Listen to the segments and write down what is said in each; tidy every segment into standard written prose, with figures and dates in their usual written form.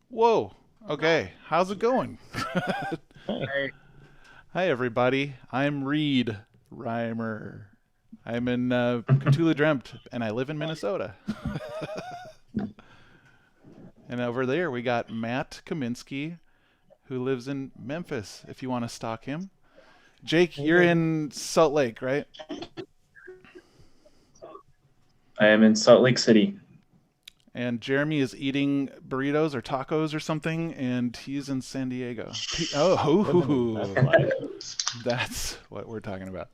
Whoa. Okay. How's it going? Hey. Hi, everybody. I'm Reed Reimer. I'm in Cthulhu Dreamt, and I live in Minnesota. And over there, we got Matt Kaminsky, who lives in Memphis, if you want to stalk him. Jake, you're in Salt Lake, right? I am in Salt Lake City. And Jeremy is eating burritos or tacos or something, and he's in San Diego. That's what we're talking about.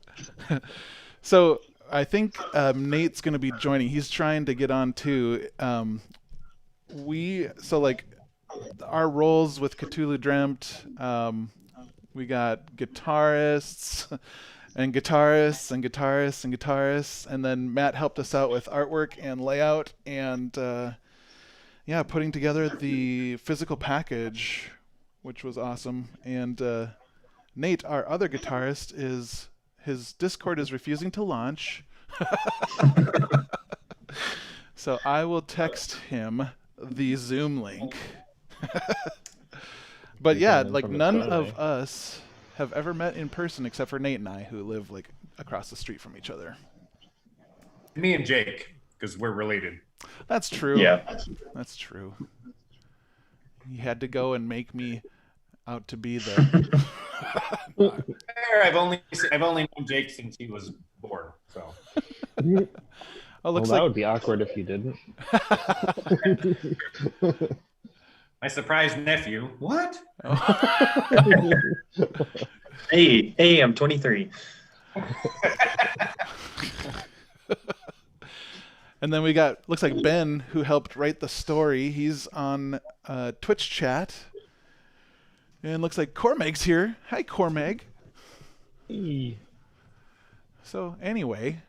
So I think Nate's going to be joining. He's trying to get on too. Like our roles with Cthulhu Dreamt. We got guitarists and guitarists and guitarists and guitarists, and then Matt helped us out with artwork and layout and yeah, putting together the physical package, which was awesome. And Nate, our other guitarist, is his Discord is refusing to launch. So I will text him the Zoom link. But yeah, like none of us have ever met in person except for Nate and I, who live like across the street from each other. Me and Jake, because we're related. That's true. Yeah. That's true. He had to go and make me out to be the. I've only known Jake since he was born. So. Oh, looks that like would be awkward if you didn't. My surprise nephew. What? Hey, I'm 23. And then we got, looks like Ben, who helped write the story. He's on Twitch chat. And looks like Cormeg's here. Hi, Cormeg. Hey. So anyway,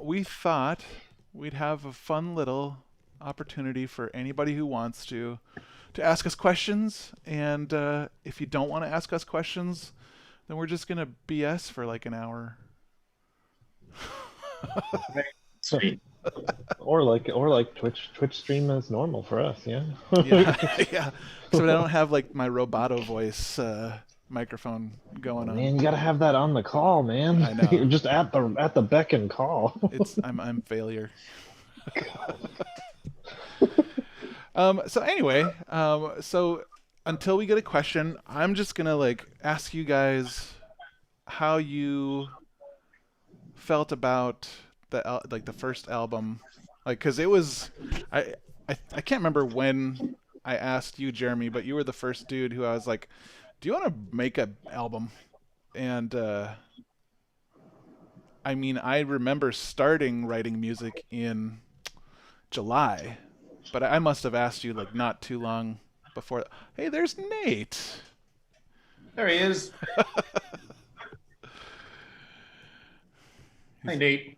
we thought we'd have a fun little opportunity for anybody who wants to ask us questions. And if you don't want to ask us questions, then we're just going to BS for like an hour. Sweet. Or like Twitch stream as normal for us, yeah. Yeah. So I don't have like my Roboto voice microphone going on. Man, you gotta have that on the call, man. I know. You're just at the beck and call. I'm failure. So anyway, so until we get a question, I'm just gonna like ask you guys how you felt about the first album, like, because it was I can't remember when I asked you, Jeremy, but you were the first dude who I was like, do you want to make an album? And I mean, I remember starting writing music in July, but I must have asked you like not too long before. Hey, there's Nate. There he is. Hi, Nate.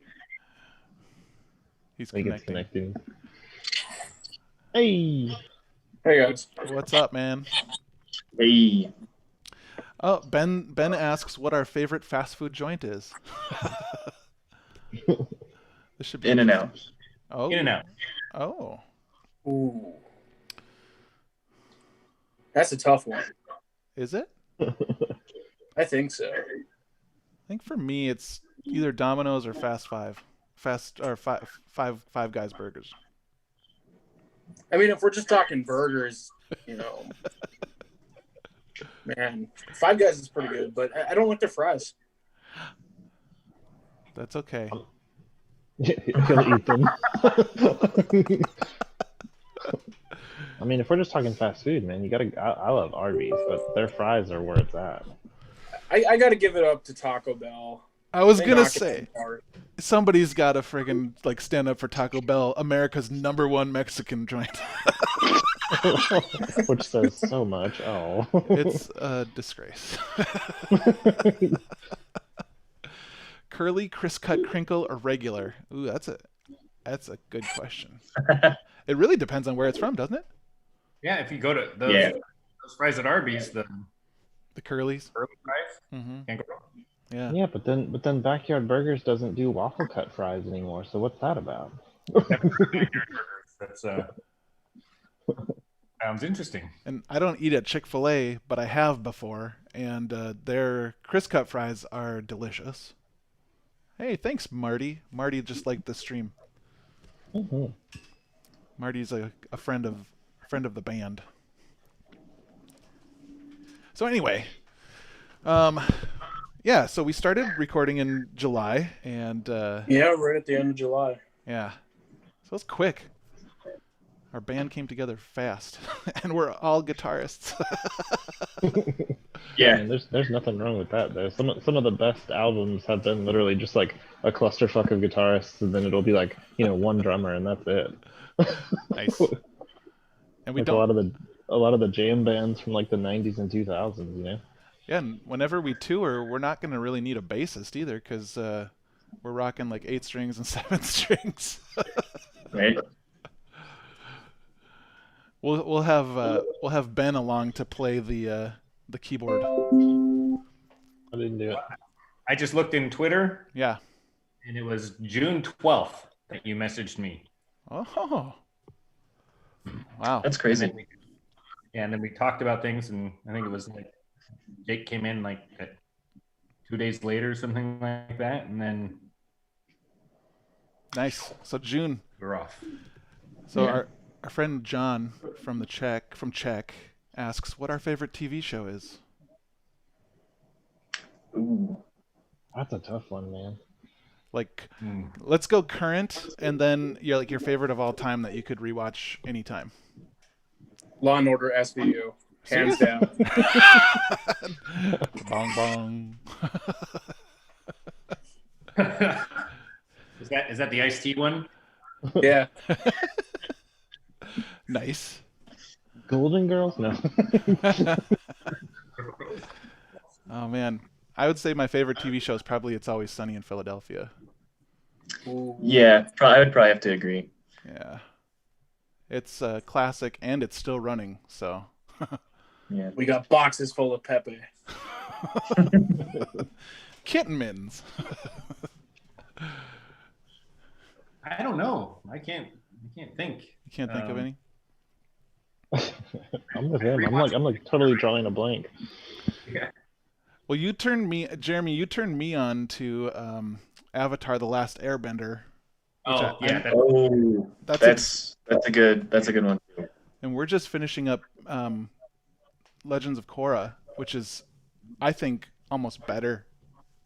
He's connecting. Hey guys. What's up, man? Hey. Oh, Ben asks what our favorite fast food joint is. This should be In-N-Out. Oh. In-N-Out. Oh. Ooh. That's a tough one. Is it? I think so. I think for me it's either Domino's or Five Guys burgers. I mean, if we're just talking burgers, man, Five Guys is pretty good, but I don't like their fries. That's okay. He'll eat them. I mean, if we're just talking fast food, man, you gotta. I love Arby's, but their fries are where it's at. I got to give it up to Taco Bell. I was gonna say somebody's got to friggin' like stand up for Taco Bell, America's #1 Mexican joint. Which says so much. Oh, it's a disgrace. Curly, crisp cut, crinkle, or regular? Ooh, that's a good question. It really depends on where it's from, doesn't it? Yeah, if you go to those fries at Arby's, the Curlies. Curly fries, Mm-hmm. can't go wrong. Yeah. Yeah, but then Backyard Burgers doesn't do waffle cut fries anymore. So what's that about? That's Sounds interesting. And I don't eat at Chick-fil-A, but I have before, and their crisp cut fries are delicious. Hey, thanks, Marty. Marty just liked the stream. Mhm. Marty's a friend of the band. So anyway, yeah. So we started recording in July, and Yeah, right at the end of July. yeah, so it's quick. Our band came together fast, and we're all guitarists. Yeah. And there's nothing wrong with that though. Some of the best albums have been literally just like a clusterfuck of guitarists, and then it'll be like, you know, one drummer and that's it. Nice. And we Like don't. a lot of the jam bands from like the 90s and 2000s, you know. Yeah, and whenever we tour, we're not gonna really need a bassist either, because we're rocking like 8 strings and 7 strings. Right. We'll have Ben along to play the keyboard. I didn't do it. I just looked in Twitter, Yeah. and it was June 12th that you messaged me. Oh. Wow. That's crazy. Yeah, and then we talked about things, and I think it was like Jake came in like 2 days later or something like that, and then Nice. So June. we're off. So Yeah. our friend John from Czech asks what our favorite TV show is. Ooh. That's a tough one, man. Like, let's go current, and then your favorite of all time that you could rewatch anytime. Law and Order SVU, hands down. Bong bong. Is that the iced tea one? Yeah. Nice. Golden Girls? No. Oh man, I would say my favorite TV show is probably It's Always Sunny in Philadelphia. Ooh. Yeah, I would probably have to agree. Yeah, it's a classic and it's still running. So Yeah. We got boxes full of Pepe. kitten mittens. I don't know. I can't think. You can't think of any? I'm with him. I'm like totally drawing a blank. Yeah. Well, Jeremy, you turned me on to Avatar: The Last Airbender. Oh, yeah. Oh, that's a good one too. And we're just finishing up Legends of Korra, which is, I think, almost better.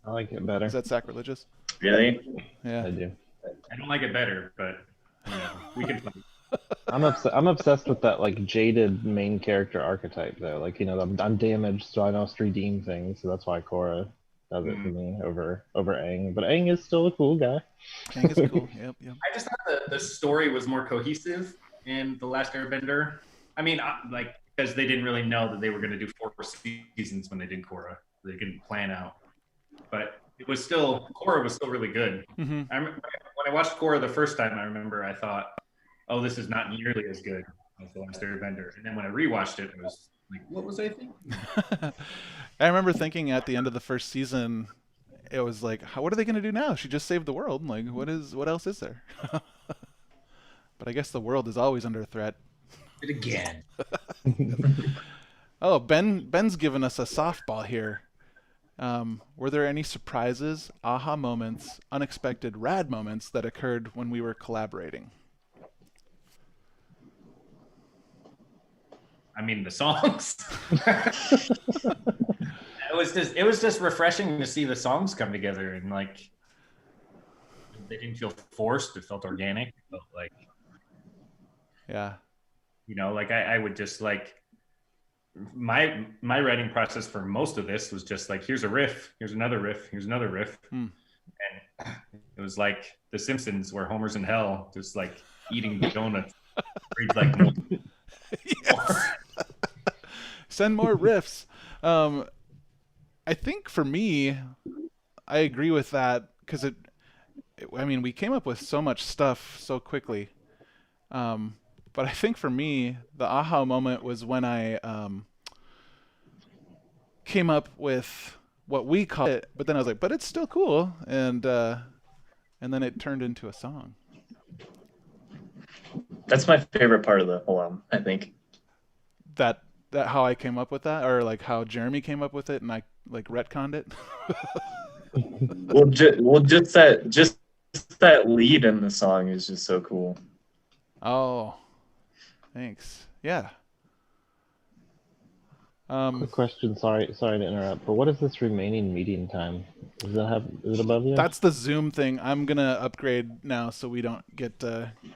I like it better. Is that sacrilegious? Really? Yeah. I do. I don't like it better, but we can play. I'm obsessed with that like jaded main character archetype though. Like, you know, I'm damaged, so I must redeem things. So that's why Korra does it for me over Aang. But Aang is still a cool guy. Aang is cool. Yep. I just thought the story was more cohesive in The Last Airbender. I mean, like, because they didn't really know that they were going to do 4 seasons when they did Korra. They didn't plan out. But Korra was still really good. Mm-hmm. I remember when I watched Korra the first time, I thought, oh, this is not nearly as good as The Last Airbender. And then when I rewatched it, it was like, what was I thinking? I remember thinking at the end of the first season, it was like, what are they going to do now? She just saved the world. Like, what else is there? But I guess the world is always under threat. It again. Oh, Ben's given us a softball here. Were there any surprises, aha moments, unexpected rad moments that occurred when we were collaborating? I mean, the songs. It was just refreshing to see the songs come together, and like they didn't feel forced. It felt organic. It felt like, Yeah. you know, like I would just like my writing process for most of this was just like, here's a riff, here's another riff, here's another riff, and it was like The Simpsons, where Homer's in hell, just like eating donuts. Reads like Yes. Send more riffs. I think for me, I agree with that because I mean, we came up with so much stuff so quickly. But I think for me, the aha moment was when I came up with what we call it, but then I was like, but it's still cool, and then it turned into a song. That's my favorite part of the whole album, I think. That how I came up with that, or like how Jeremy came up with it, and I like retconned it. Just that lead in the song is just so cool. Oh, thanks. Yeah. Quick question. Sorry to interrupt. But what is this remaining meeting time? Is it above you? That's the Zoom thing. I'm gonna upgrade now so we don't get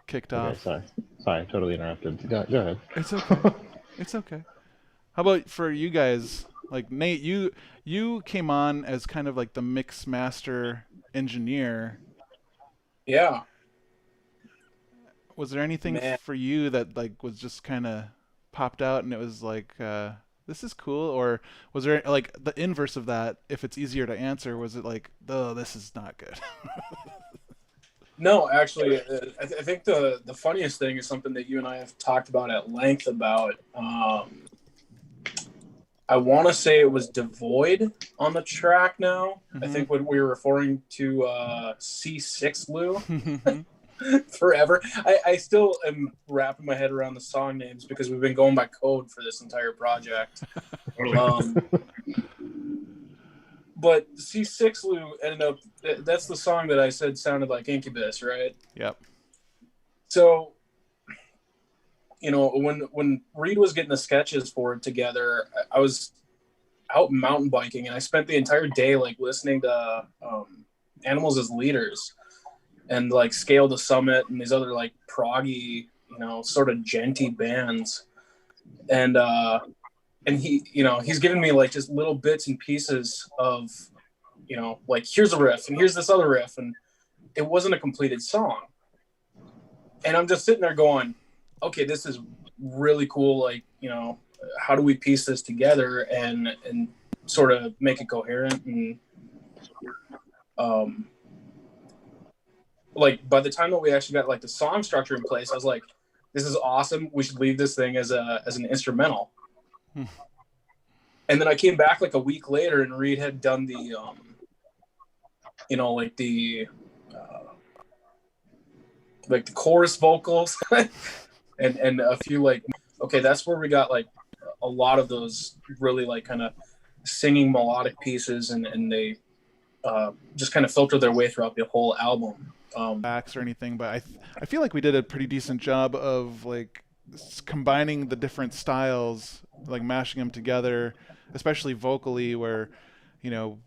kicked Okay. off. Sorry. Totally interrupted. Go ahead. It's okay. It's okay. How about for you guys? Like Nate, you came on as kind of like the mix master engineer. Yeah. Was there anything for you that like was just kind of popped out and it was like this is cool, or was there like the inverse of that? If it's easier to answer, was it like, oh, this is not good? No, actually, I think the funniest thing is something that you and I have talked about at length about. I want to say it was Devoid on the track now. Mm-hmm. I think when we were referring to C6 Lou forever. I still am wrapping my head around the song names because we've been going by code for this entire project. But C6 Lou ended up, that's the song that I said sounded like Incubus, right? Yep. So, you know, when Reed was getting the sketches for it together, I was out mountain biking and I spent the entire day like listening to Animals as Leaders and like Scale the Summit and these other like proggy, you know, sort of genty bands. And he, you know, he's giving me like just little bits and pieces of, you know, like here's a riff and here's this other riff, and it wasn't a completed song. And I'm just sitting there going, okay, this is really cool. Like, you know, how do we piece this together and sort of make it coherent? And like by the time that we actually got like the song structure in place, I was like, this is awesome. We should leave this thing as an instrumental. And then I came back like a week later and Reed had done the, you know, like the chorus vocals and a few like, okay, that's where we got like a lot of those really like kind of singing melodic pieces and they just kind of filter their way throughout the whole album. Backs or anything, but I feel like we did a pretty decent job of like combining the different styles, like mashing them together, especially vocally, where, you know,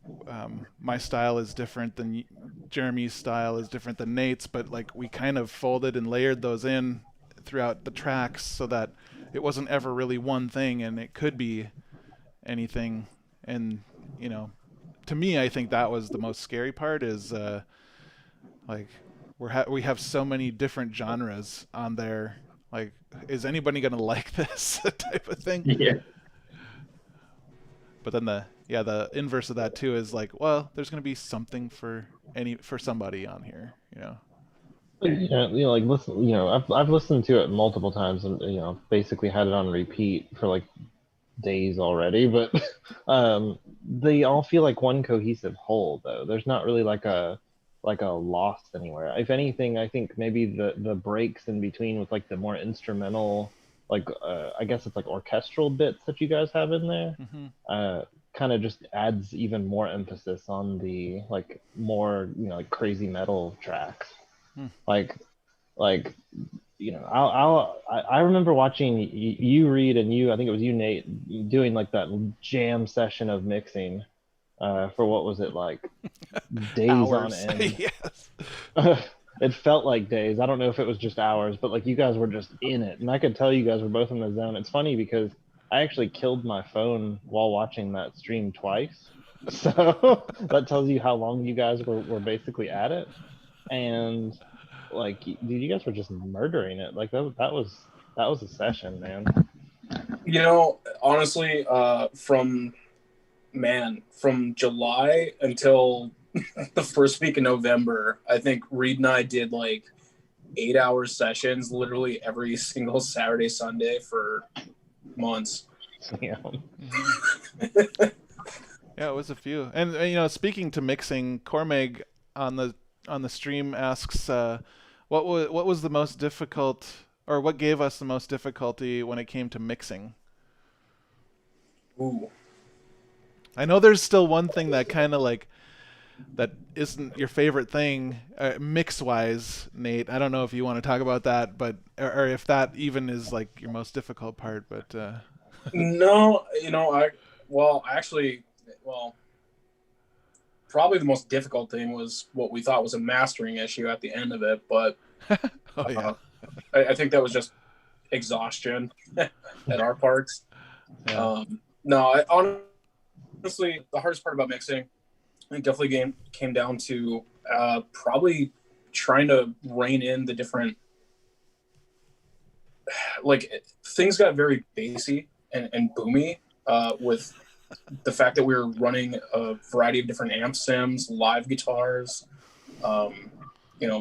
my style is different than Jeremy's style is different than Nate's, but like we kind of folded and layered those in throughout the tracks so that it wasn't ever really one thing and it could be anything. And, you know, to me, I think that was the most scary part is like we have so many different genres on there. Like, is anybody gonna like this type of thing? Yeah. But then the inverse of that too is like, well, there's gonna be something for somebody on here, you know. Yeah, you know, like listen, you know, I've listened to it multiple times and you know, basically had it on repeat for like days already. But they all feel like one cohesive whole, though. There's not really like a lost anywhere. If anything, I think maybe the breaks in between with like the more instrumental, like I guess it's like orchestral bits that you guys have in there, kind of just adds even more emphasis on the like more, you know, like crazy metal tracks. Like you know, I remember watching you Reed and I think it was you Nate doing like that jam session of mixing for what was it, like days Hours. on end. Yes. It felt like days. I don't know if it was just hours, but like you guys were just in it, and I could tell you guys were both in the zone. It's funny because I actually killed my phone while watching that stream twice, so that tells you how long you guys were basically at it. And like, dude, you guys were just murdering it. Like that was a session, man. You know, honestly, from July until the first week of November, I think Reed and I did like 8-hour sessions literally every single Saturday, Sunday for months. Yeah. Yeah, it was a few. And you know, speaking to mixing, Cormeg on the stream asks, what was the most difficult or what gave us the most difficulty when it came to mixing? Ooh. I know there's still one thing that kind of like that isn't your favorite thing mix wise, Nate. I don't know if you want to talk about that, but or if that even is like your most difficult part, but No, well, probably the most difficult thing was what we thought was a mastering issue at the end of it, but oh yeah. I think that was just exhaustion at our parts. Yeah. No, honestly, the hardest part about mixing, I think definitely came down to probably trying to rein in the different, like things got very bassy and boomy with the fact that we were running a variety of different amp sims, live guitars,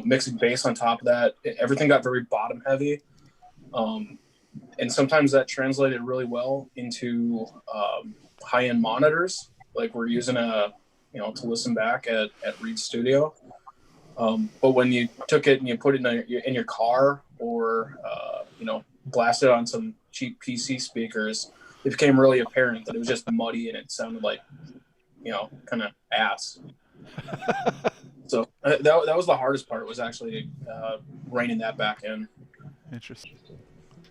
mixing bass on top of that. Everything got very bottom heavy. And sometimes that translated really well into high-end monitors. Like we're using to listen back at Reed Studio. But when you took it and you put it in your car or, blast it on some cheap PC speakers, it became really apparent that it was just muddy and it sounded like, kind of ass. So that was the hardest part, was actually reining that back in. Interesting.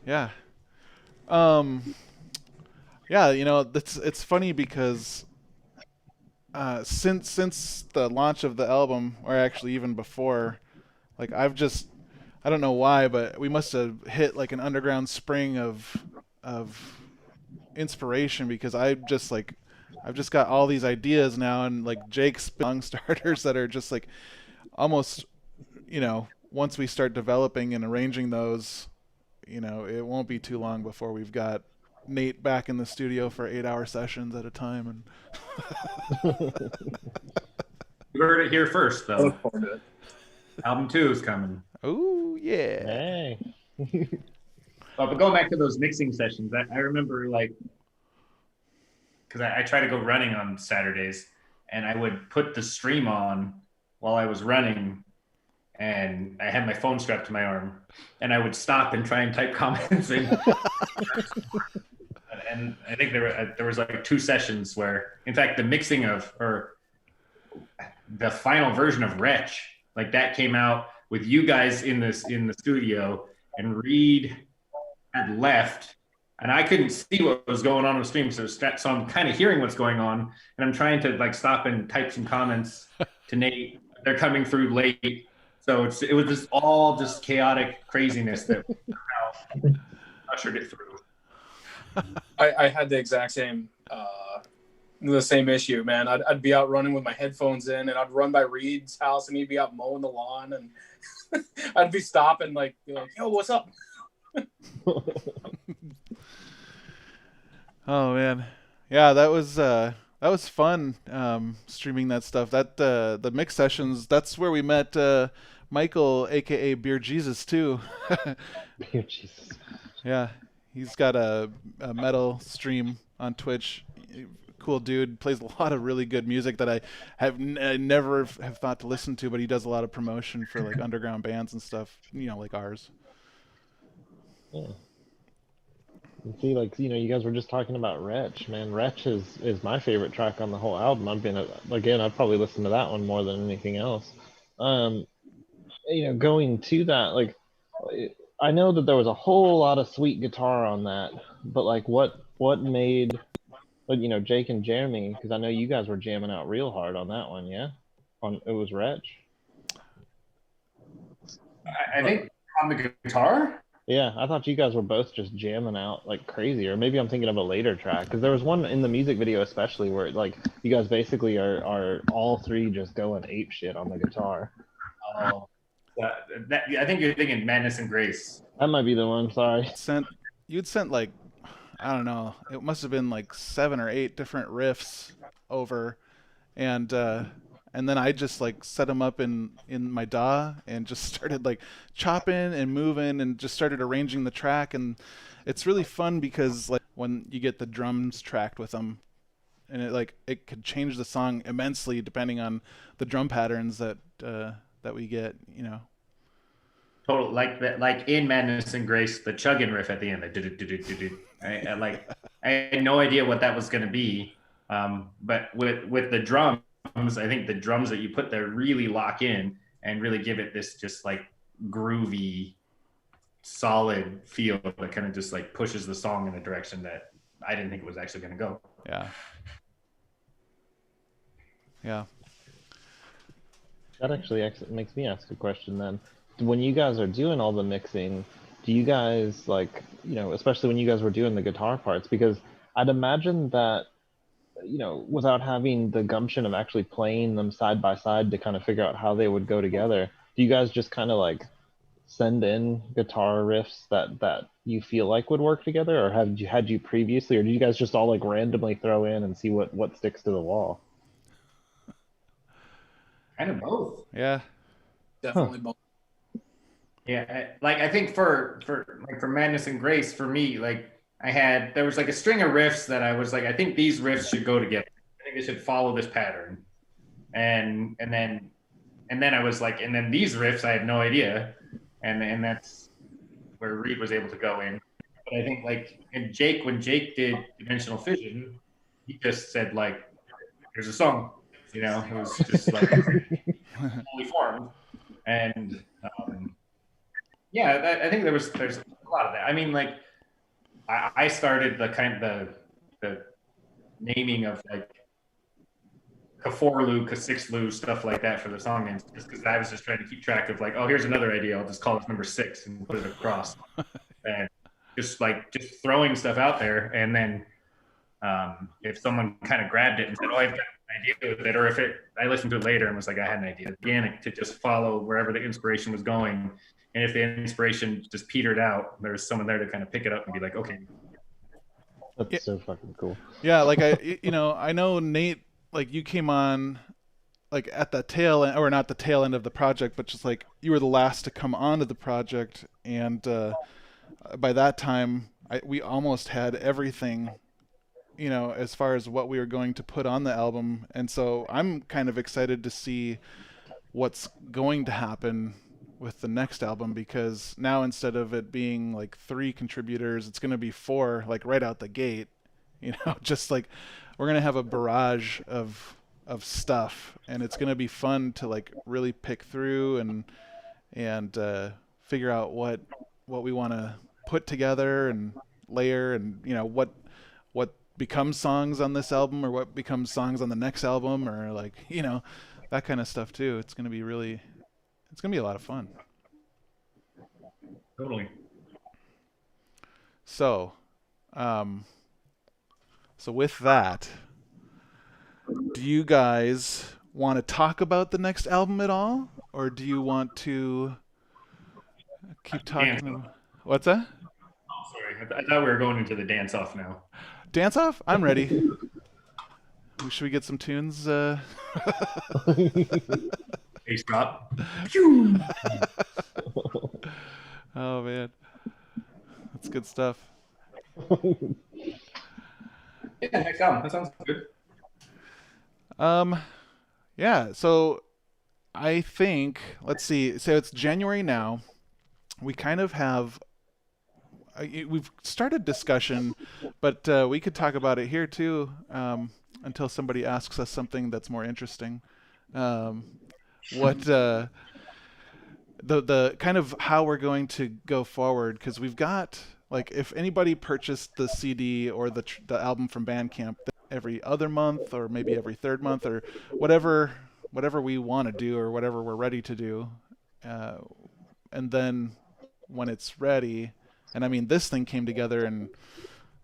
Yeah. Yeah, it's funny because since the launch of the album, or actually even before, like I don't know why, but we must have hit like an underground spring of inspiration, because I've just got all these ideas now, and like Jake's song starters that are just like almost, once we start developing and arranging those, it won't be too long before we've got Nate back in the studio for 8-hour sessions at a time. And You heard it here first, I though. look forward to it. Album 2 is coming. oh yeah. Hey. But going back to those mixing sessions, I remember because I try to go running on Saturdays, and I would put the stream on while I was running, and I had my phone strapped to my arm, and I would stop and try and type comments in. And I think there was like 2 sessions where, in fact, the mixing or the final version of Wretch, like that came out with you guys in the studio, and Reed had left, and I couldn't see what was going on the stream. So I'm kind of hearing what's going on, and I'm trying to like stop and type some comments to Nate. They're coming through late. So it was just all just chaotic craziness that ushered it through. I had the exact same issue, man. I'd be out running with my headphones in, and I'd run by Reed's house, and he'd be out mowing the lawn, and I'd be stopping, like, yo, what's up? Oh man, yeah, that was fun, streaming that stuff. That the mix sessions, that's where we met Michael, aka Beer Jesus, too. Beer Jesus. Yeah, he's got a metal stream on Twitch. Cool dude, plays a lot of really good music that I never have thought to listen to, but he does a lot of promotion for like underground bands and stuff, like ours. Yeah. And see, like, you guys were just talking about Wretch, man. Wretch is my favorite track on the whole album. I'd probably listen to that one more than anything else. Going to that, like, I know that there was a whole lot of sweet guitar on that, but like, what made, Jake and Jeremy, because I know you guys were jamming out real hard on that one, yeah? It was Wretch? I think on the guitar. Yeah, I thought you guys were both just jamming out like crazy, or maybe I'm thinking of a later track, because there was one in the music video especially where like you guys basically are all 3 just going ape shit on the guitar. Oh, I think you're thinking Madness and Grace. That might be the one. Sorry. You'd sent like, I don't know, it must have been like 7 or 8 different riffs over, and then I just like set them up in my DAW and just started like chopping and moving and just started arranging the track. And it's really fun because like when you get the drums tracked with them, and it could change the song immensely depending on the drum patterns that we get. total like that, like in Madness and Grace, the chugging riff at the end, like right? I had no idea what that was going to be, but with the drums, I think the drums that you put there really lock in and really give it this just like groovy, solid feel that kind of just like pushes the song in a direction that I didn't think it was actually going to go. Yeah. Yeah. That actually makes me ask a question then. When you guys are doing all the mixing, do you guys like, especially when you guys were doing the guitar parts, because I'd imagine that, without having the gumption of actually playing them side by side to kind of figure out how they would go together, do you guys just kind of like send in guitar riffs that you feel like would work together, or had you previously, or do you guys just all like randomly throw in and see what sticks to the wall? Kind of both. Yeah. Definitely both. Yeah, I think for Madness and Grace, for me, like there was like a string of riffs that I was like, I think these riffs should go together. I think they should follow this pattern. And then I was like, and then these riffs I had no idea. And that's where Reed was able to go in. But I think like when Jake did Dimensional Fission, he just said like, here's a song. It was just like fully formed. And yeah, I think there's a lot of that. I mean, like I started the naming of like K4-Lu, K6-Lu, stuff like that for the song names, just because I was just trying to keep track of like, oh, here's another idea. I'll just call it number 6 and put it across, and just throwing stuff out there. And then if someone kind of grabbed it and said, oh, I've got an idea with it, or if I listened to it later and was like, I had an idea, organic, to just follow wherever the inspiration was going. And if the inspiration just petered out, there was someone there to kind of pick it up and be like, okay. That's so fucking cool. Yeah, like I know Nate, like you came on like at the tail end, or not the tail end of the project, but just like you were the last to come onto the project, and by that time we almost had everything, as far as what we were going to put on the album. And so I'm kind of excited to see what's going to happen with the next album, because now instead of it being like 3 contributors, it's going to be 4, like right out the gate, just like we're going to have a barrage of stuff, and it's going to be fun to like really pick through and figure out what we want to put together and layer, and what becomes songs on this album, or what becomes songs on the next album, or like that kind of stuff too. It's going to be a lot of fun. Totally. So with that, do you guys want to talk about the next album at all, or do you want to keep talking? What's that? Oh, sorry. I thought we were going into the dance off now. Dance off? I'm ready. Should we get some tunes? Bass drop. Oh man, that's good stuff. Yeah, next album. That sounds good. Yeah. So I think, let's see. So it's January now. We kind of have. We've started discussion, but we could talk about it here too, until somebody asks us something that's more interesting. What the kind of how we're going to go forward, because we've got, like, if anybody purchased the CD or the album from BandCamp every other month, or maybe every third month, or whatever we want to do, or whatever we're ready to do, and then when it's ready. And I mean, this thing came together in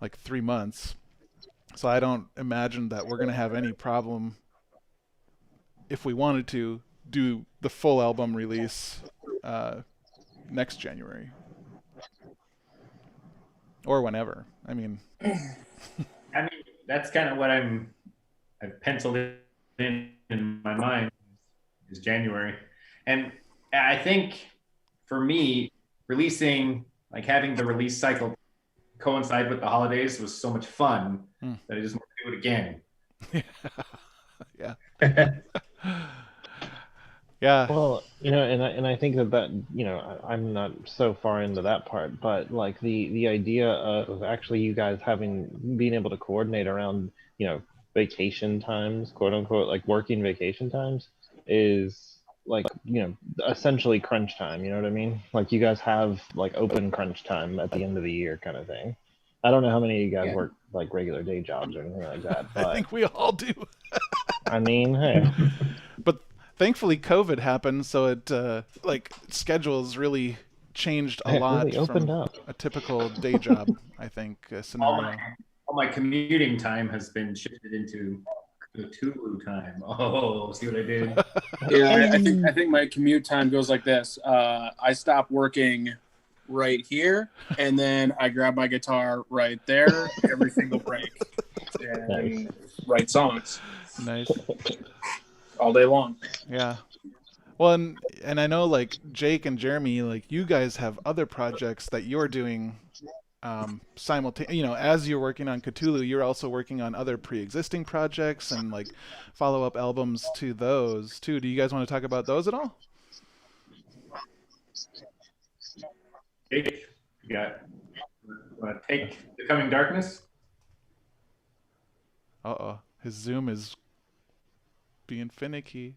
like 3 months, so I don't imagine that we're going to have any problem if we wanted to do the full album release next January or whenever. I mean, that's kind of what I've penciled in my mind is January. And I think for me, releasing, like having the release cycle coincide with the holidays was so much fun that I just want to do it again. Yeah. Yeah. Well, and I think that I'm not so far into that part, but like the idea of actually you guys being able to coordinate around vacation times, quote unquote, like working vacation times, is like essentially crunch time. You know what I mean? Like you guys have like open crunch time at the end of the year, kind of thing. I don't know how many of you guys Yeah. work like regular day jobs or anything like that, I but think we all do. I mean, hey. But thankfully COVID happened, so it like schedules really changed a It lot really opened from up. a typical day job, I think, scenario. All my commuting time has been shifted into Cthulhu time. Oh, see what I did? Yeah, I think my commute time goes like this. I stop working right here, and then I grab my guitar right there every single break and write songs Nice. all day long. Yeah. Well, and I know like Jake and Jeremy, like you guys have other projects that you're doing simultaneously. As you're working on Cthulhu, you're also working on other pre-existing projects and like follow-up albums to those too. Do you guys want to talk about those at all? Jake, you got take the coming darkness. Uh-oh. His Zoom is being finicky.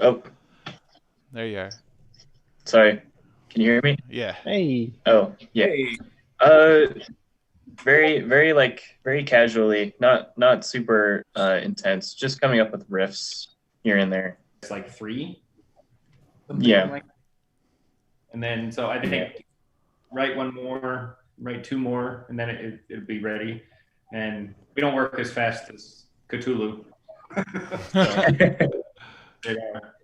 Oh, There you are. sorry. Can you hear me? Yeah. Hey. Oh, yeah. Hey, Very casually, not super intense. Just coming up with riffs here and there. It's like 3. Yeah. Like, and then so I think write 1 more, write 2 more, and then it'll be ready. And we don't work as fast as Cthulhu.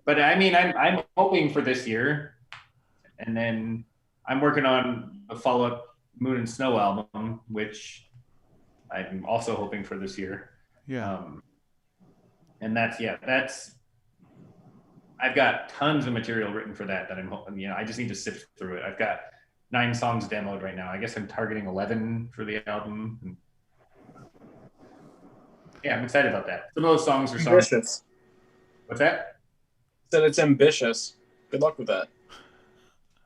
But I mean, I'm hoping for this year, and then I'm working on a follow-up Moon and Snow album, which I'm also hoping for this year. Yeah. And that's I've got tons of material written for that I'm hoping. I just need to sift through it. I've got 9 songs demoed right now. I guess I'm targeting 11 for the album. And yeah, I'm excited about that. Some of those songs are songs. ambitious. What's that? Said it's ambitious. Good luck with that.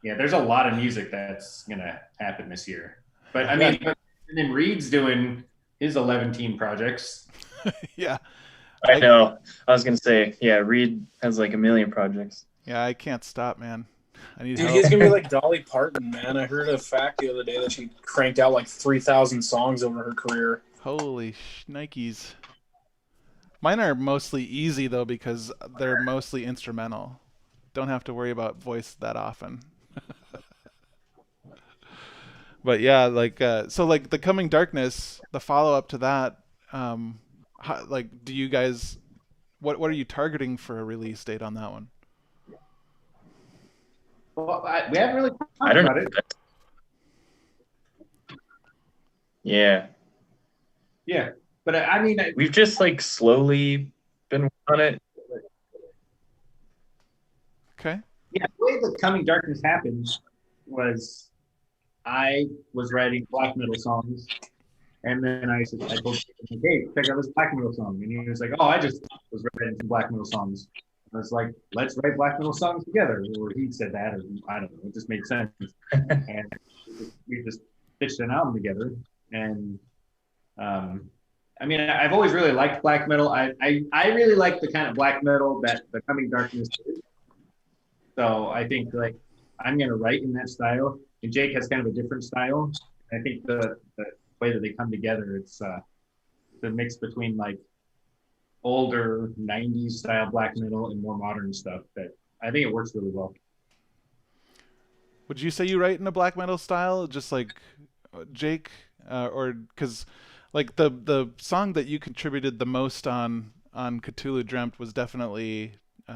Yeah, there's a lot of music that's gonna happen this year. But I mean, and then Reed's doing his 11 projects. Yeah. I know. I was gonna say, yeah, Reed has like a million projects. Yeah, I can't stop, man. I need Dude, help. he's gonna be like Dolly Parton, man. I heard a fact the other day that she cranked out like 3,000 songs over her career. Holy Nikes. Mine are mostly easy though because they're mostly instrumental. Don't have to worry about voice that often. But yeah, like so like the Coming Darkness, the follow-up to that, like do you guys what are you targeting for a release date on that one? Well, we haven't really talked I don't about know. it. Yeah. Yeah, but I mean, We've just like slowly been working on it. Okay. yeah, the way the Coming Darkness happened was I was writing black metal songs, and then I told him, hey, check out this black metal song, and he was like, oh, I just was writing some black metal songs. I was like, let's write black metal songs together. Or he said that, or I don't know, it just made sense. And we just pitched an album together. And I mean, I've always really liked black metal. I really like the kind of black metal that the Coming Darkness is. So I think like I'm gonna write in that style, and Jake has kind of a different style. I think the way that they come together, it's the mix between like older 90s style black metal and more modern stuff that I think it works really well. Would you say you write in a black metal style, just like Jake, or because like the song that you contributed the most on Cthulhu Dreamt was definitely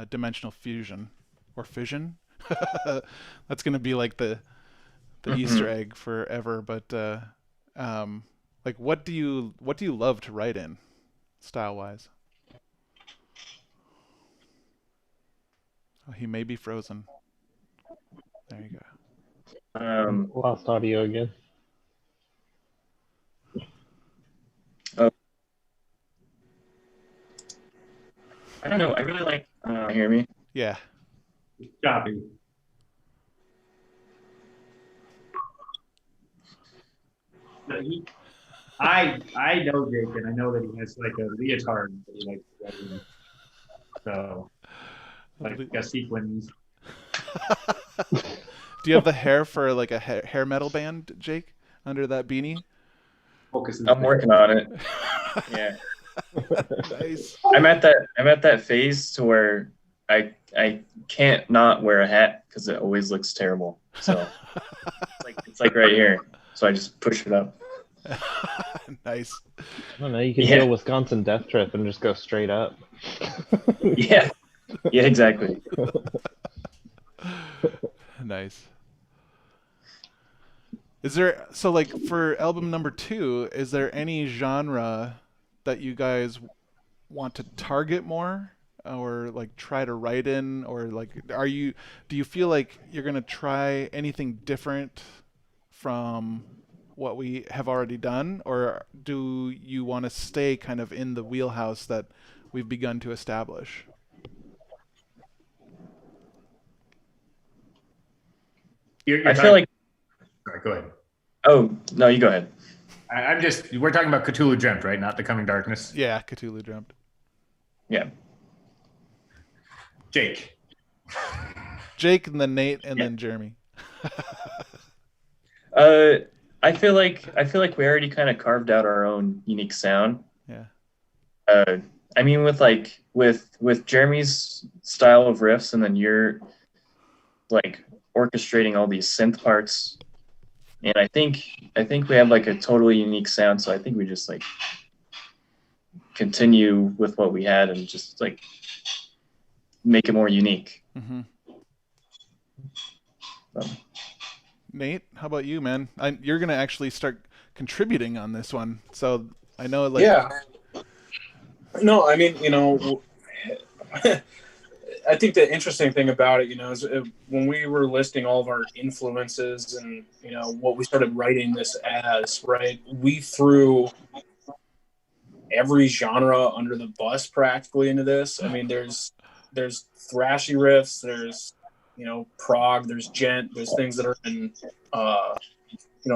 Dimensional Fusion or Fission. That's gonna be like the Easter egg forever. But like, what do you love to write in, style wise? Oh, he may be frozen. There you go. Lost audio again. I don't know. I really like. Hear me? Yeah. Choppy. But I know Jake, and I know that he has like a leotard that he likes to write in. So like a sequins. Do you have the hair for like a hair metal band, Jake, under that beanie? Focuses. I'm working on it. Yeah. Nice. I'm at that phase to where I can't not wear a hat because it always looks terrible. So it's like right here. So I just push it up. Nice. I don't know. You can Yeah. do a Wisconsin death trip and just go straight up. Yeah. Yeah, exactly. Nice. Is there, so like for album number 2, is there any genre that you guys want to target more or like try to write in, or like do you feel like you're going to try anything different from what we have already done, or do you want to stay kind of in the wheelhouse that we've begun to establish? I feel like. Sorry, go ahead. Oh no, you go ahead. We're talking about Cthulhu Dreamt, right? Not The Coming Darkness. Yeah, Cthulhu Dreamt. Yeah. Jake and then Nate and then Jeremy. I feel like we already kind of carved out our own unique sound. Yeah. I mean, with Jeremy's style of riffs, and then you're like orchestrating all these synth parts, and I think we have like a totally unique sound. So I think we just like continue with what we had and just like make it more unique. Mm-hmm. Nate, how about you, man? You're gonna actually start contributing on this one, so I know. Like, yeah. No, I mean, I think the interesting thing about it, is when we were listing all of our influences and what we started writing this as, right? We threw every genre under the bus practically into this. I mean, there's thrashy riffs, there's prog, there's gent, there's things that are in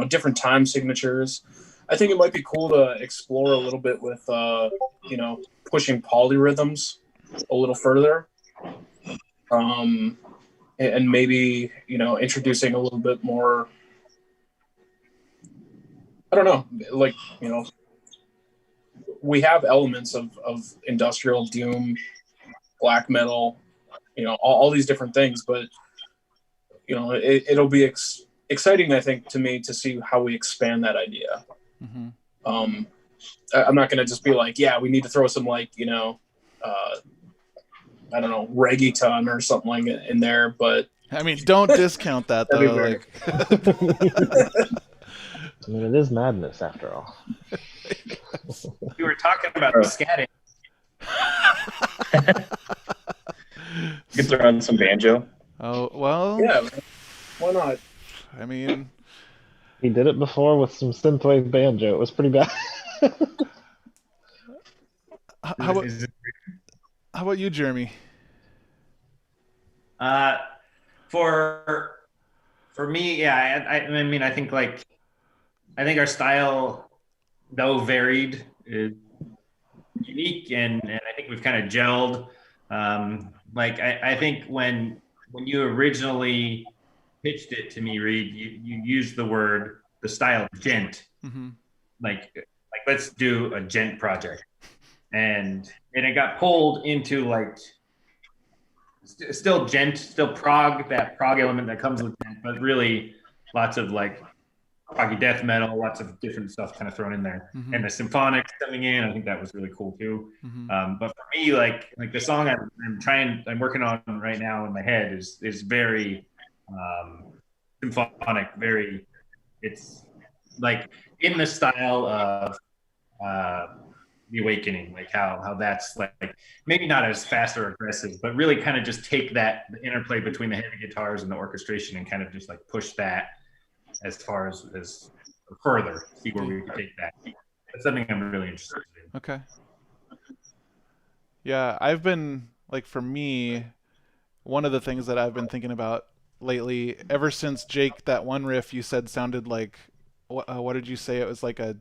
different time signatures. I think it might be cool to explore a little bit with pushing polyrhythms a little further, and maybe introducing a little bit more, I don't know, like we have elements of industrial doom, black metal, all these different things, but it'll be exciting, I think, to me, to see how we expand that idea. Mm-hmm. I'm not going to just be like, yeah, we need to throw some like I don't know, reggaeton or something like it in there, but I mean, don't discount that though. Like... I mean, it is madness after all. We were talking about scatting. You could throw on some banjo. Oh well. Yeah, why not? I mean, he did it before with some synthwave banjo. It was pretty bad. How about you, Jeremy? For me, yeah. I mean, I think our style, though varied, is unique, and I think we've kind of gelled. I think when you originally pitched it to me, Reed, you used the style gent. Mm-hmm. Like let's do a gent project, and it got pulled into like still gent, still prog, that prog element that comes with gent, but really lots of like proggy death metal, lots of different stuff kind of thrown in there, Mm-hmm. and the symphonics coming in. I think that was really cool too. Mm-hmm. But for me, like the song I'm working on right now in my head is very symphonic, very. It's like in the style of The Awakening, like how that's like maybe not as fast or aggressive, but really kind of just take the interplay between the heavy guitars and the orchestration and kind of just like push that as far as further, see where we can take that. That's something I'm really interested in. Okay. Yeah, I've been like, for me, one of the things that I've been thinking about lately, ever since Jake, that one riff you said sounded like, what did you say? It was like a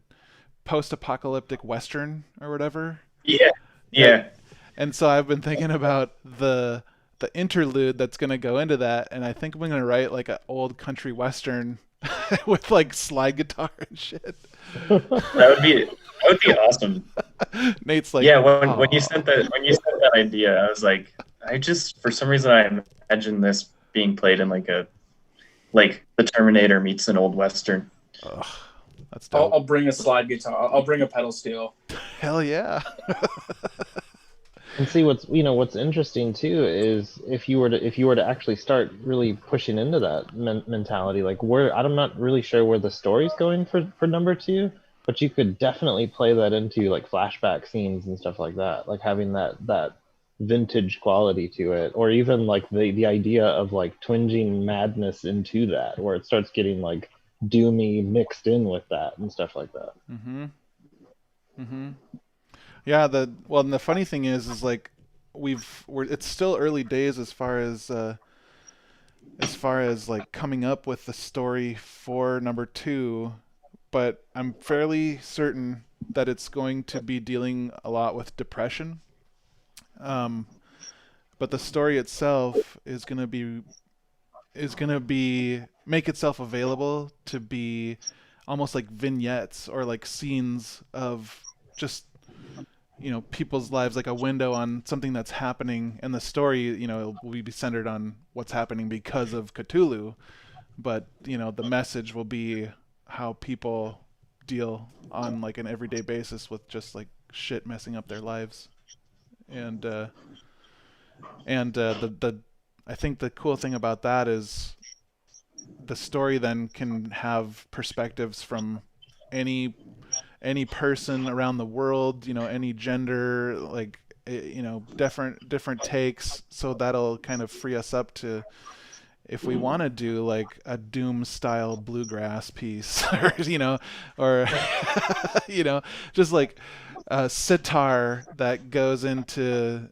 post-apocalyptic Western or whatever. Yeah. And so I've been thinking about the interlude that's going to go into that, and I think I'm going to write like an old country Western with like slide guitar and shit. That would be awesome. Nate's like, Yeah, when you sent that idea, I was like, for some reason I imagine this being played in like the Terminator meets an old Western. Ugh, that's dope. I'll bring a slide guitar. I'll bring a pedal steel. Hell yeah. And see what's interesting too is if you were to actually start really pushing into that mentality, like I'm not really sure where the story's going for number 2, but you could definitely play that into like flashback scenes and stuff like that, like having that vintage quality to it, or even like the idea of like twinging madness into that, where it starts getting like doomy mixed in with that and stuff like that. Yeah, and the funny thing is like it's still early days as far as like coming up with the story for number 2, but I'm fairly certain that it's going to be dealing a lot with depression. But the story itself is going to be make itself available to be almost like vignettes or like scenes of just people's lives, like a window on something that's happening, and the story will be centered on what's happening because of Cthulhu, but the message will be how people deal on like an everyday basis with just like shit messing up their lives. And I think the cool thing about that is the story then can have perspectives from any person around the world, any gender, like different takes. So that'll kind of free us up to, if we want to do like a doom style bluegrass piece, or just like a sitar that goes into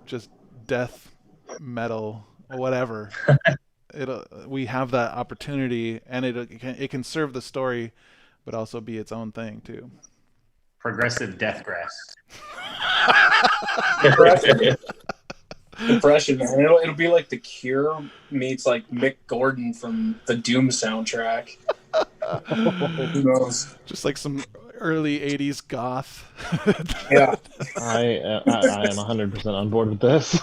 just death metal or whatever. We have that opportunity, and it can serve the story, but also be its own thing too. Progressive deathgrass. Depression, man. It'll be like The Cure meets like Mick Gordon from the Doom soundtrack. Who knows? Just like some early 80s goth. Yeah. I am 100% on board with this.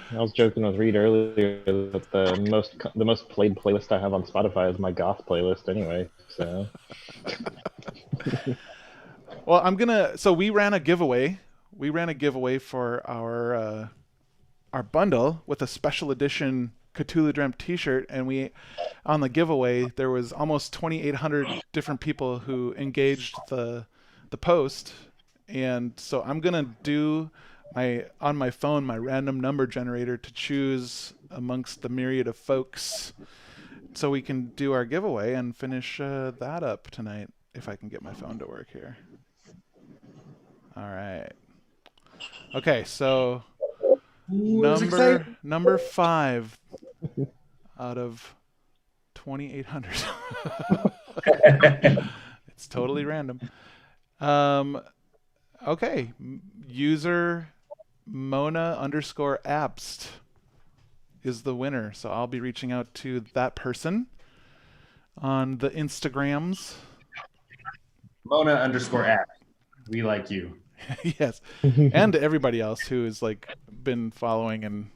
I was joking with Reed earlier that the most played playlist I have on Spotify is my goth playlist anyway. So. Well, so we ran a giveaway. We ran a giveaway for our bundle with a special edition Cthulhu Dreamt t-shirt, and on the giveaway there was almost 2,800 different people who engaged the post, and so I'm gonna do on my phone my random number generator to choose amongst the myriad of folks, so we can do our giveaway and finish that up tonight if I can get my phone to work here. All right. Okay, so number 5 out of 2,800. It's totally random. Okay, user Mona_Abst is the winner. So I'll be reaching out to that person on the Instagrams. Mona_Abst. We like you. Yes, and to everybody else who has like been following and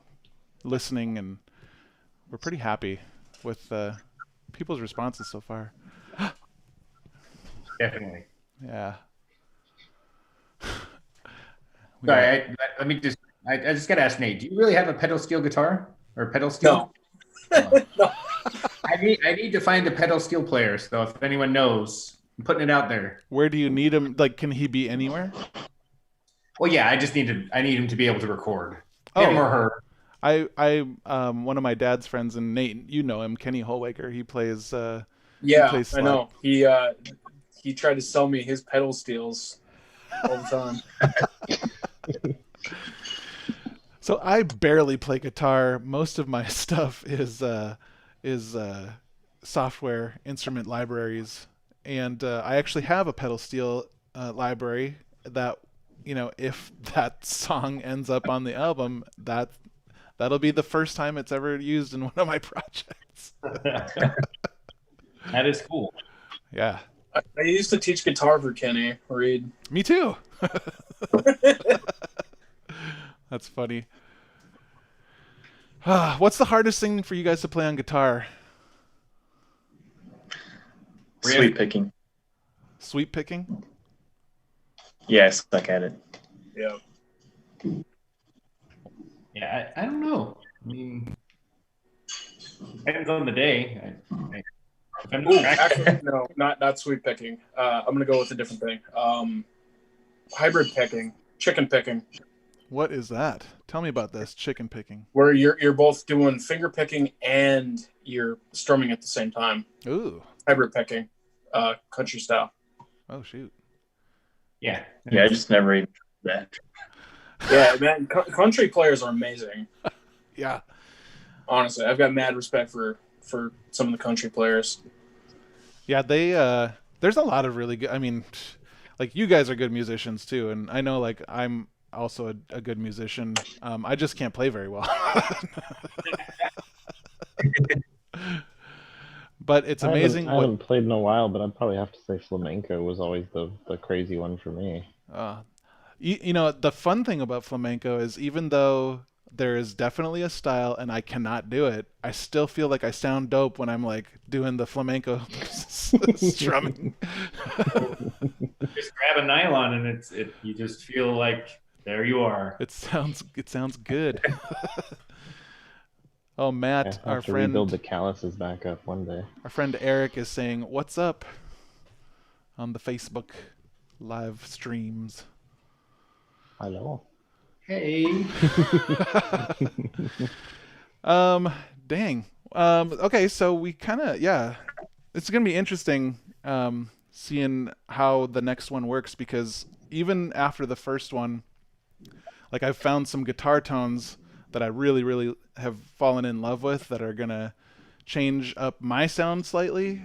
listening, and we're pretty happy with people's responses so far. Definitely. Yeah. Sorry, I just gotta ask Nate, do you really have a pedal steel guitar or pedal steel? No. No. I need to find a pedal steel player, so if anyone knows, I'm putting it out there. Where do you need him? Like, can he be anywhere? Well, yeah, I need him to be able to record. Him or her. I one of my dad's friends, and Nate, you know him, Kenny Holwaker. He plays. Yeah, I know. He tried to sell me his pedal steels all the time. So I barely play guitar. Most of my stuff is software instrument libraries, and I actually have a pedal steel library that, if that song ends up on the album, that'll be the first time it's ever used in one of my projects. That is cool. Yeah. I used to teach guitar for Kenny Reed. Me too. That's funny. What's the hardest thing for you guys to play on guitar? Sweep picking. Sweep picking? Yeah, I suck at it. Yeah. Yeah, I don't know. I mean, depends on the day. If I'm Ooh, not practicing- actually, no, not sweep picking. I'm gonna go with a different thing. Hybrid picking, chicken picking, What is that? Tell me about this chicken picking. where you're both doing finger picking and you're strumming at the same time. Ooh. Hybrid picking, country style. Oh shoot. yeah. Yeah, I just never even tried that. Yeah, man, country players are amazing. Yeah. Honestly, I've got mad respect for some of the country players. Yeah, they there's a lot of really good, I mean, like, you guys are good musicians too, and I know, like, I'm also a good musician. I just can't play very well. But it's amazing I haven't played in a while, but I'd probably have to say flamenco was always the crazy one for me. The fun thing about flamenco is, even though there is definitely a style and I cannot do it, I still feel like I sound dope when I'm like doing the flamenco strumming. Just grab a nylon and you just feel like there you are. It sounds good. Oh, Matt, Yeah, I'll our have to friend, rebuild the calluses back up one day. our friend Eric is saying, "What's up?" on the Facebook live streams. Hello. Hey. Dang. Okay, so we kind of, yeah, it's gonna be interesting seeing how the next one works, because even after the first one, like, I've found some guitar tones that I really, really have fallen in love with that are gonna change up my sound slightly.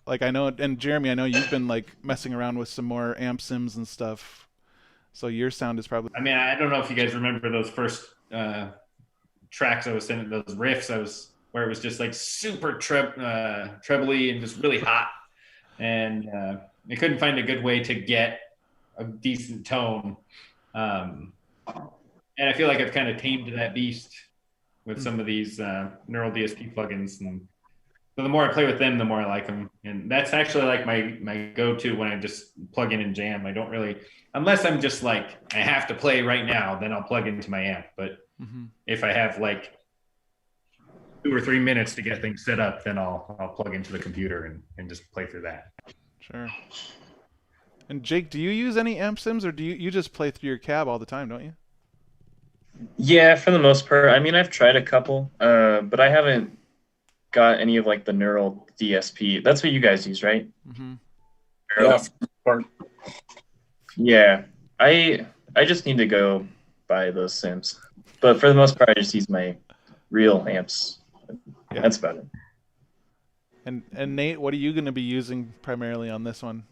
Like, I know, and Jeremy, I know you've been like messing around with some more amp sims and stuff, so your sound is probably. I mean, I don't know if you guys remember those first tracks I was sending, those riffs where it was just like super trebly and just really hot, and I couldn't find a good way to get a decent tone, and I feel like I've kind of tamed that beast with some of these neural DSP plugins, and so the more I play with them, the more I like them, and that's actually like my go-to when I just plug in and jam. I don't really, unless I'm just like I have to play right now, then I'll plug into my amp. But if I have like 2 or 3 minutes to get things set up, then I'll plug into the computer and just play through that. Sure. And Jake, do you use any amp sims, or do you just play through your cab all the time, don't you? Yeah, for the most part. I mean, I've tried a couple, but I haven't got any of like the neural DSP. That's what you guys use, right? Mm-hmm. Yeah, for the most part. Yeah, I just need to go buy those sims, but for the most part, I just use my real amps. Yeah. That's about it. And Nate, what are you going to be using primarily on this one?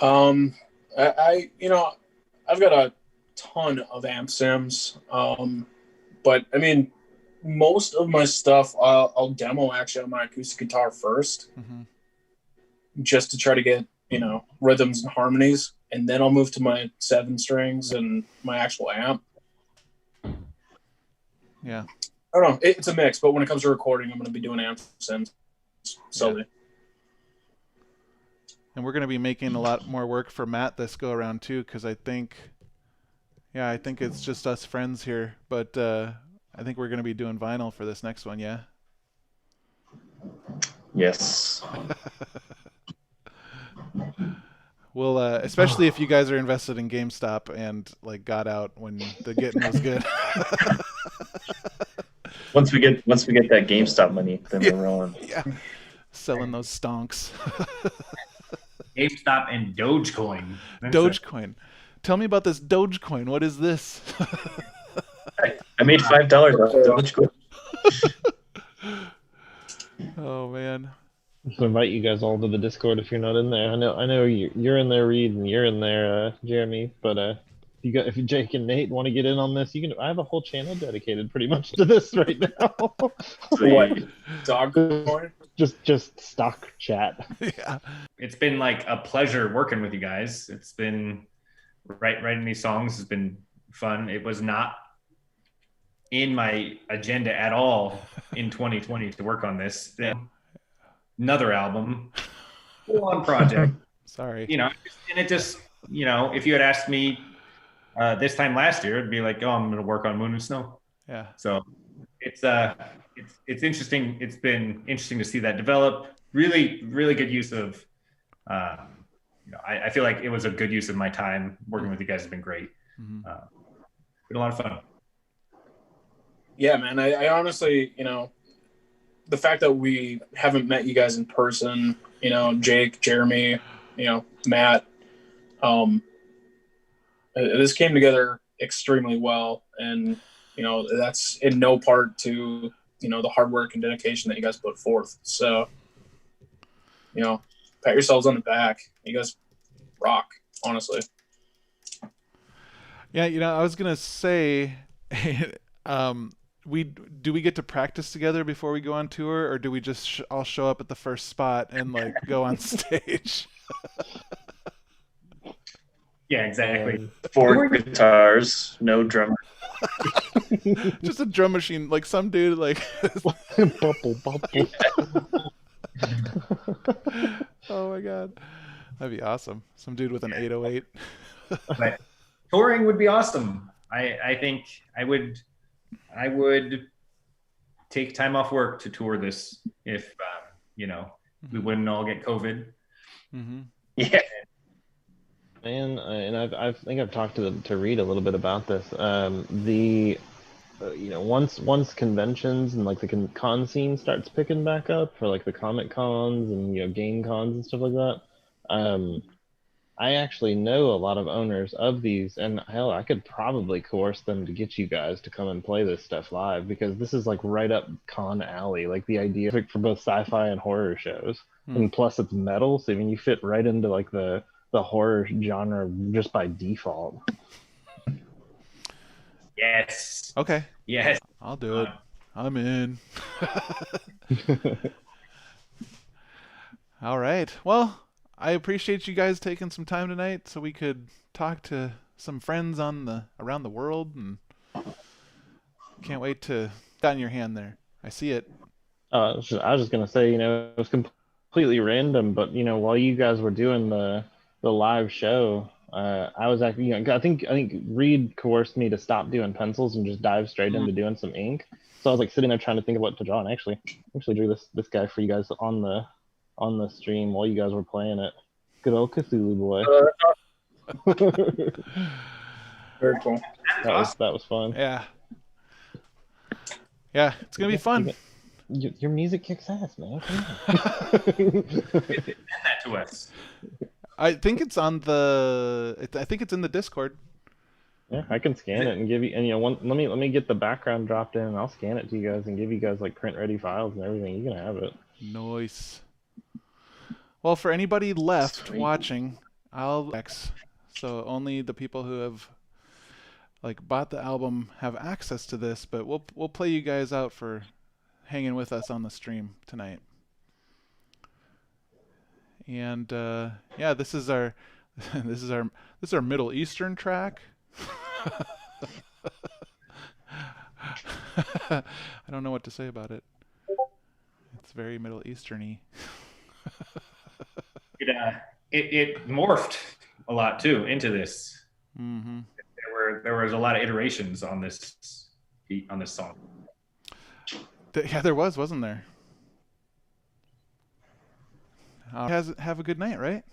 I I've got a ton of amp sims, but I mean, most of my stuff I'll demo actually on my acoustic guitar first, just to try to get rhythms and harmonies, and then I'll move to my 7 strings and my actual amp. Yeah. I don't know. It's a mix, but when it comes to recording, I'm going to be doing amp sims solely. Yeah. And we're going to be making a lot more work for Matt this go around too, because I think it's just us friends here, but I think we're going to be doing vinyl for this next one, yeah? Yes. Well, especially if you guys are invested in GameStop and like got out when the getting was good. Once we get that GameStop money, then we're rolling. Yeah. Selling those stonks. GameStop and Dogecoin. Dogecoin. tell me about this Dogecoin. What is this? I made $5 off Dogecoin. Oh man. So invite you guys all to the Discord if you're not in there. I know you're in there, Reed, and you're in there, Jeremy. But if Jake and Nate want to get in on this, you can. I have a whole channel dedicated pretty much to this right now. Sweet. Dog coin? just stock chat. Yeah. It's been like a pleasure working with you guys. It's been writing these songs has been fun. It was not in my agenda at all in 2020 to work on this. Another album, full-on project. Sorry. You know, and it just, you know, if you had asked me this time last year, it'd be like, oh, I'm going to work on Moon and Snow. Yeah. So it's interesting. It's been interesting to see that develop. Really, really good use of, you know, I feel like it was a good use of my time. Working with you guys has been great. Mm-hmm. Been a lot of fun. Yeah, man. I honestly, you know, the fact that we haven't met you guys in person, you know, Jake, Jeremy, you know, Matt, this came together extremely well. And, you know, that's in no part to, you know, the hard work and dedication that you guys put forth. So, you know, pat yourselves on the back. You guys rock, honestly. Yeah, you know, I was gonna say, do we get to practice together before we go on tour, or do we just all show up at the first spot and like go on stage? Yeah, exactly. 4 guitars, no drummer. Just a drum machine, like some dude, like. Bubble. Oh my god, that'd be awesome. Some dude with an 808. But touring would be awesome. I think I would take time off work to tour this if you know, we wouldn't all get COVID. Mm-hmm. Yeah. Man, and I think I've talked to Reed a little bit about this. You know, once conventions and like the con scene starts picking back up for like the comic cons and, you know, game cons and stuff like that, I actually know a lot of owners of these, and hell, I could probably coerce them to get you guys to come and play this stuff live, because this is like right up con alley. Like the idea for both sci-fi and horror shows, and plus it's metal, so I mean you fit right into like the horror genre just by default. Yes. Okay. Yes. I'll do it. I'm in. All right. Well, I appreciate you guys taking some time tonight so we could talk to some friends around the world, and can't wait to got in your hand there. I see it. I was just gonna say, you know, it was completely random, but you know, while you guys were doing the live show, I was actually, you know, I think Reed coerced me to stop doing pencils and just dive straight into doing some ink. So I was like sitting there trying to think of what to draw, and actually drew this guy for you guys on the stream while you guys were playing it. Good old Cthulhu boy. Very cool. That was fun. Yeah. Yeah, it's gonna be fun. Your music kicks ass, man. Come on. Send that to us. I think it's on I think it's in the Discord. Yeah, I can scan it and give you. And you know, let me get the background dropped in, and I'll scan it to you guys and give you guys like print ready files and everything. You can have it. Nice. Well, for anybody left Sweet. watching, so only the people who have like bought the album have access to this, but we'll play you guys out for hanging with us on the stream tonight. And yeah, this is our Middle Eastern track. I don't know what to say about it. It's very Middle Eastern-y. It morphed a lot too into this. Mm-hmm. There was a lot of iterations on this song. Yeah, there wasn't there? Have a good night, right?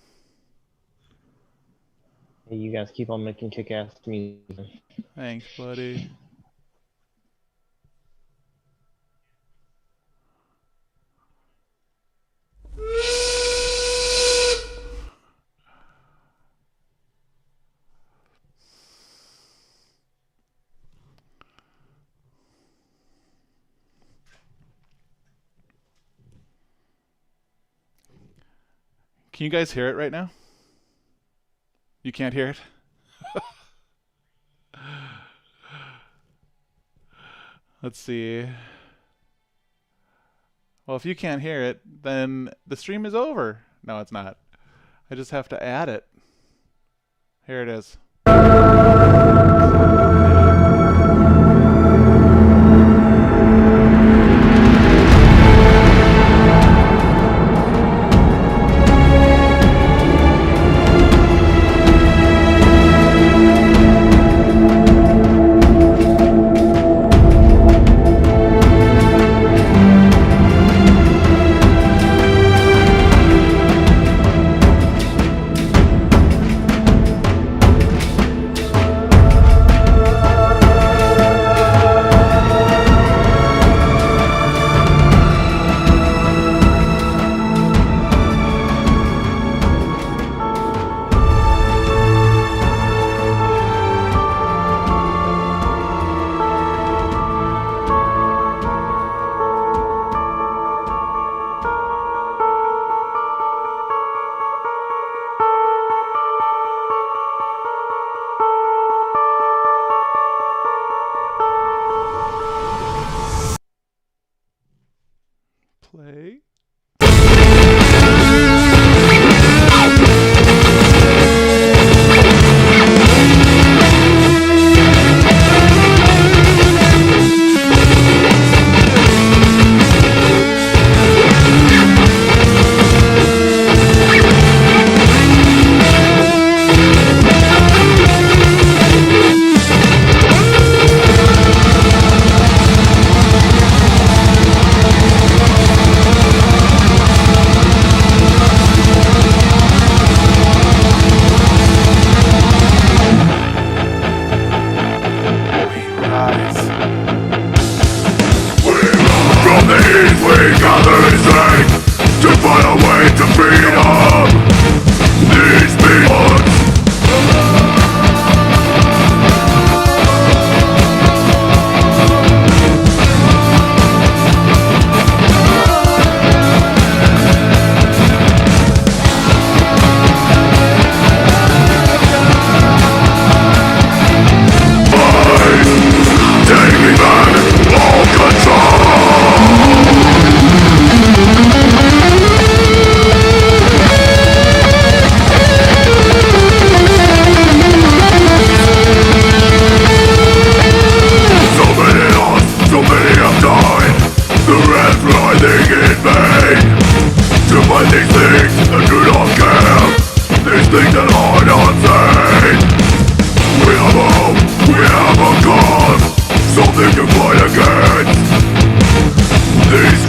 Hey, you guys keep on making kick-ass music. Thanks, buddy. Can you guys hear it right now? You can't hear it? Let's see. Well, if you can't hear it, then the stream is over. No, it's not. I just have to add it. Here it is. Play.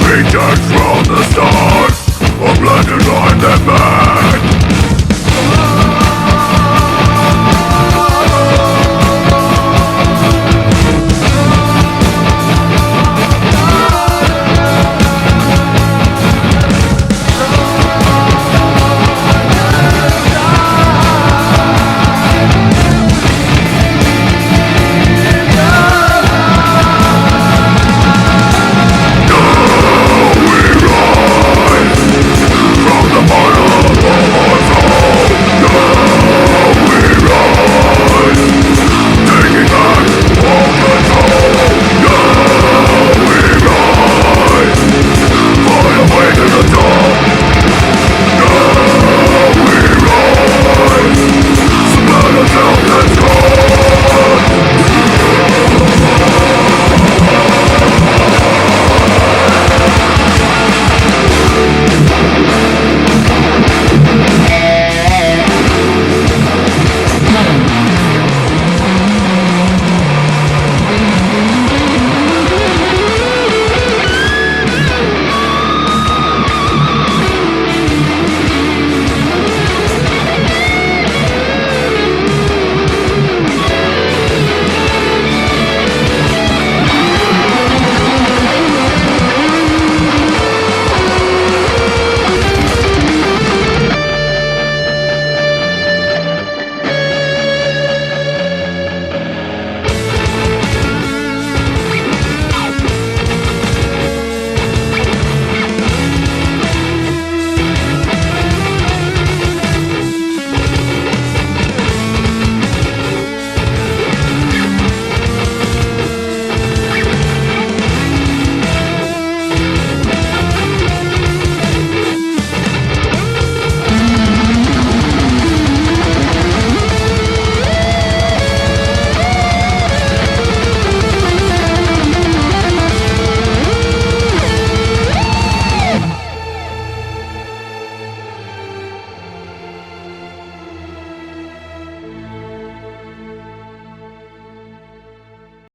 Creatures from the stars are blended by the man.